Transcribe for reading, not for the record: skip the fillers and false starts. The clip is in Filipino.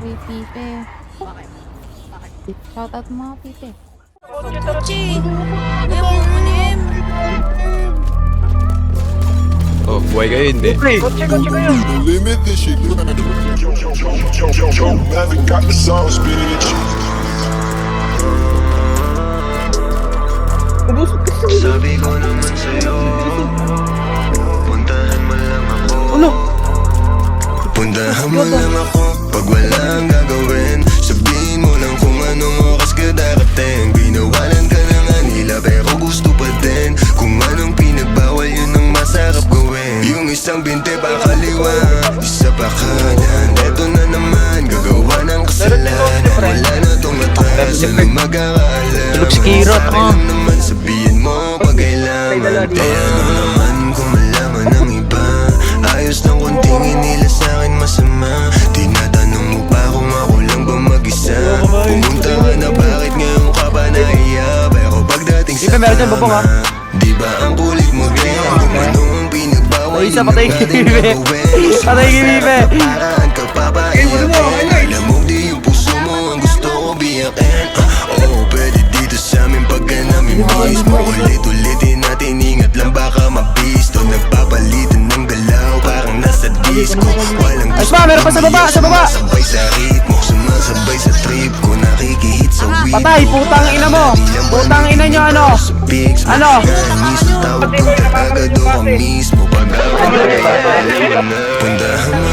si Pipe. Bakit? Shoutout mo mga Pipe. Chi! Ayaw mo kunin! Oh, buhay kayo, hindi. Limit this shit. Yo, Maverick got the sauce, bitch. Sabi ko naman sa'yo, puntahan mo lang ako. Ano? Puntahan mo lang ako pag walang gagawin. Sabihin mo lang kung anong oras ka darating. Binawalan ka na nga nila pero gusto pa din. Kung anong pinagbawal yun ang masarap gawin. Yung isang binte pa kaliwa, isa pa kanan. Eto na naman, gagawa ng kasalanan. Wala na tong atras, ano mag-aalam. Tulog si Kirot, Sa akin lang naman sabihin mo pag kailangan. Eh ano naman kung malaman ng iba. Ayos lang kung tingin nila sa'kin masama. Tinatanong mo pa kung ako lang ba mag-isa. Pumunta ka na bakit ngayon ka ba nahiya. Pero pagdating sa meron dyan, babong, ha? di ba ang kulit mo rin. Kung ano ang pinagbawal Ay, isa, yung patay natin Kibibe. gagawin. Patay Kibibe. Paraan ka papaiyakin. Alam mo di yung puso mo ang gusto ko biyakin. Oo, pwede dito sa amin pagka namin mismo. Ulit-ulitin natin, ingat lang baka mabisto. Nagpapalitan ng galaw, parang nasa disco. Walang Ay, pa, meron pa sa baba, sa baba. Sumasabay sa ritmo, sumasabay sa trip ko. Nakikihit sa weed. Patay, putang ina mo. Putang ina nyo, ano? Ano? Tawag kong talaga doon mismo. Pag-awa, puntahan mo